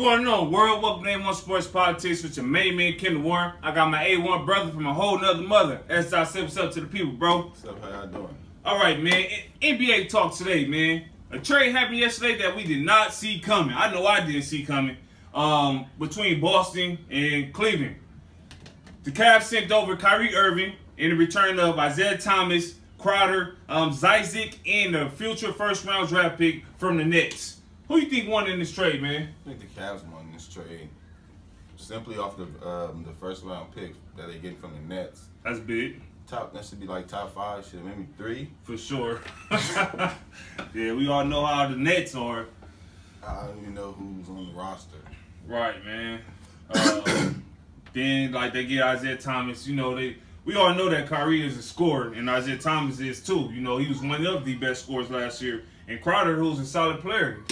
going on, world? Welcome to A1 Sports Politics with your main man, Kendall Warren. I got my A1 brother from a whole nother mother. As I said, what's up to the people, bro? What's up? How y'all doing? All right, man. NBA talk today, man. A trade happened yesterday that we did not see coming. I know I didn't see coming. Between Boston and Cleveland. The Cavs sent over Kyrie Irving in the return of Isaiah Thomas, Crowder, Zizic, and a future first-round draft pick from the Nets. Who you think won in this trade, man? I think the Cavs won this trade simply off the first-round pick that they get from the Nets. That's big. That should be like top 5, shit, maybe 3. For sure. Yeah, we all know how the Nets are. I don't even know who's on the roster. Right, man. Then, like, they get Isaiah Thomas. You know, we all know that Kyrie is a scorer, and Isaiah Thomas is too. You know, he was one of the best scorers last year. And Crowder, who's a solid player.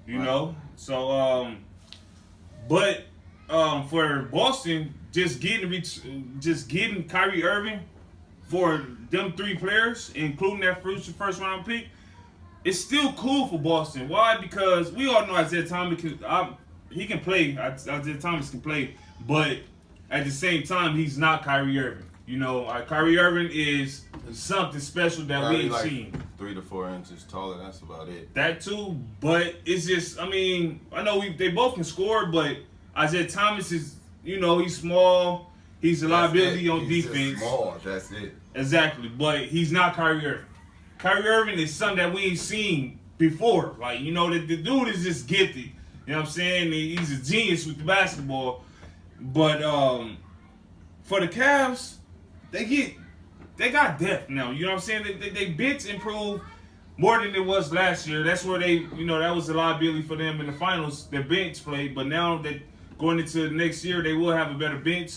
You know? So, for Boston, just getting Kyrie Irving for them 3 players, including that first round pick, it's still cool for Boston. Why? Because we all know Isaiah Thomas he can play. Isaiah Thomas can play, but at the same time, he's not Kyrie Irving. You know, Kyrie Irving is something special that we ain't like seen. 3 to 4 inches taller. That's about it. That too, but it's just. I mean, I know they both can score, but Isaiah Thomas is. You know, he's small. He's a liability on defense. Just small. That's it. Exactly, but he's not Kyrie Irving. Kyrie Irving is something that we ain't seen before. Like, you know, the dude is just gifted. You know what I'm saying? He's a genius with the basketball. But for the Cavs, they got depth now. You know what I'm saying? They bench improved more than it was last year. That's where that was a liability for them in the finals. Their bench played, but now that going into next year, they will have a better bench.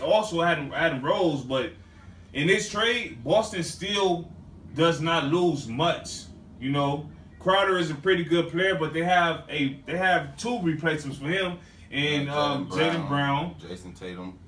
Also Adam Rose, but in this trade, Boston still does not lose much. You know, Crowder is a pretty good player, but they have 2 replacements for him, and Jaylen Brown, Jason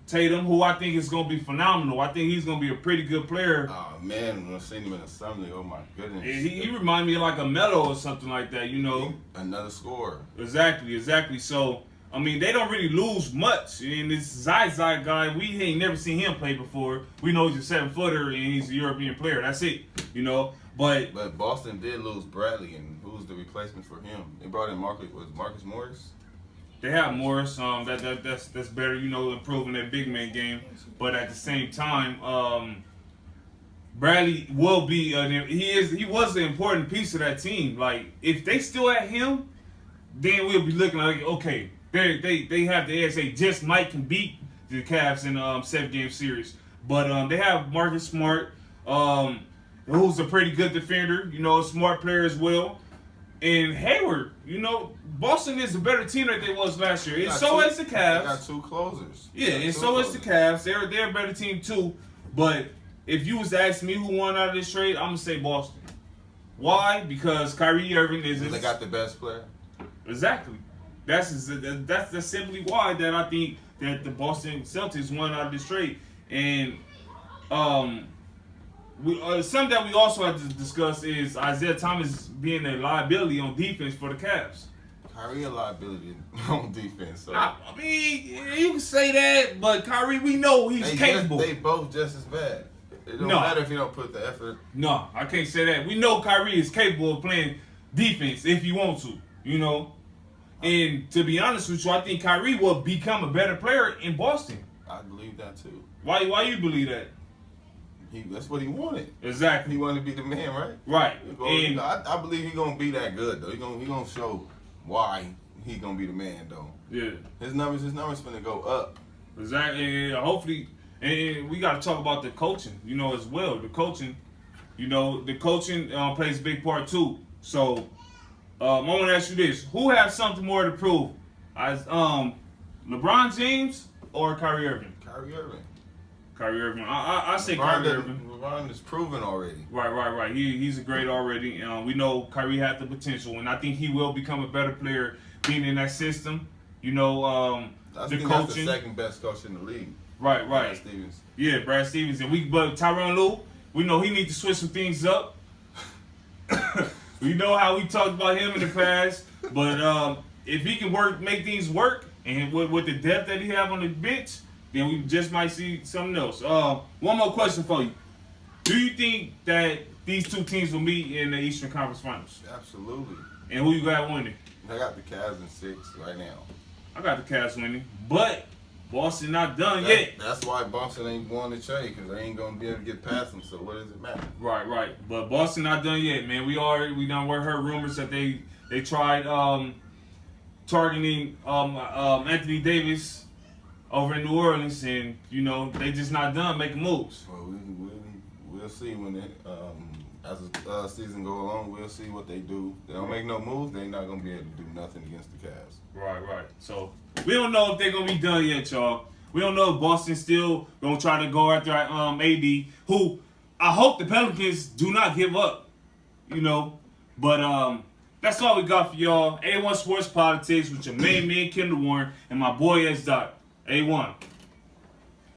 Tatum, who I think is going to be phenomenal. I think he's going to be a pretty good player. Oh man, when I seen him in the summer, oh my goodness, He reminds me of like a Melo or something like that. You know, another scorer. Exactly. So. I mean, they don't really lose much. And this Zizic guy, we ain't never seen him play before. We know he's a 7-footer and he's a European player. That's it, you know. But Boston did lose Bradley, and who's the replacement for him? They brought in Marcus Morris. They have Morris. That's better, you know, improving their big man game. But at the same time, Bradley will be. He was an important piece of that team. Like, if they still had him, then we'll be looking like, okay. They have the edge. They just might can beat the Cavs in 7-game series. But they have Marcus Smart, who's a pretty good defender, you know, a smart player as well. And Hayward, you know, Boston is a better team than they was last year. And so is the Cavs. They got 2 closers. Yeah, and so is the Cavs. They're a better team too. But if you was to ask me who won out of this trade, I'm gonna say Boston. Why? Because Kyrie Irving is. They got the best player. Exactly. That's simply why that I think that the Boston Celtics won out of this trade. And something that we also have to discuss is Isaiah Thomas being a liability on defense for the Cavs. Kyrie a liability on defense. So. I mean, you can say that, but Kyrie, we know he's capable. They both just as bad. It don't matter if you don't put the effort. No, I can't say that. We know Kyrie is capable of playing defense if he wants to, you know. And to be honest with you, I think Kyrie will become a better player in Boston. I believe that too. Why you believe that? That's what he wanted. Exactly. He wanted to be the man, right? Right. And I believe he's gonna be that good though. He's gonna show why he's gonna be the man though. Yeah. His numbers gonna go up. Exactly. And hopefully, and we got to talk about the coaching, you know, as well. The coaching, you know, plays a big part too. So. I want to ask you this: who has something more to prove, LeBron James or Kyrie Irving? Kyrie Irving. I say Kyrie Irving. LeBron is proven already. Right. He's a great already. We know Kyrie had the potential, and I think he will become a better player being in that system. You know, I the think coaching. that's the second best coach in the league. Right. Brad Stevens. Yeah, Brad Stevens, but Tyronn Lue, we know he needs to switch some things up. We know how we talked about him in the past, but if he can make things work, and with the depth that he have on the bench, then we just might see something else. One more question for you. Do you think that these two teams will meet in the Eastern Conference Finals? Absolutely. And who you got winning? I got the Cavs in 6 right now. I got the Cavs winning, but Boston not done yet. That's why Boston ain't going to trade, because they ain't going to be able to get past them, so what does it matter? Right. But Boston not done yet, man. We done heard rumors that they tried targeting Anthony Davis over in New Orleans, and they just not done making moves. Well, we'll see when as the season go along. We'll see what they do. They don't make no moves, they're not gonna be able to do nothing against the Cavs. Right. So we don't know if they're gonna be done yet, y'all. We don't know if Boston's still gonna try to go after AD, who I hope the Pelicans do not give up. But that's all we got for y'all. A1 Sports Politics with your main man Kendall Warren and my boy S. Dot. A1.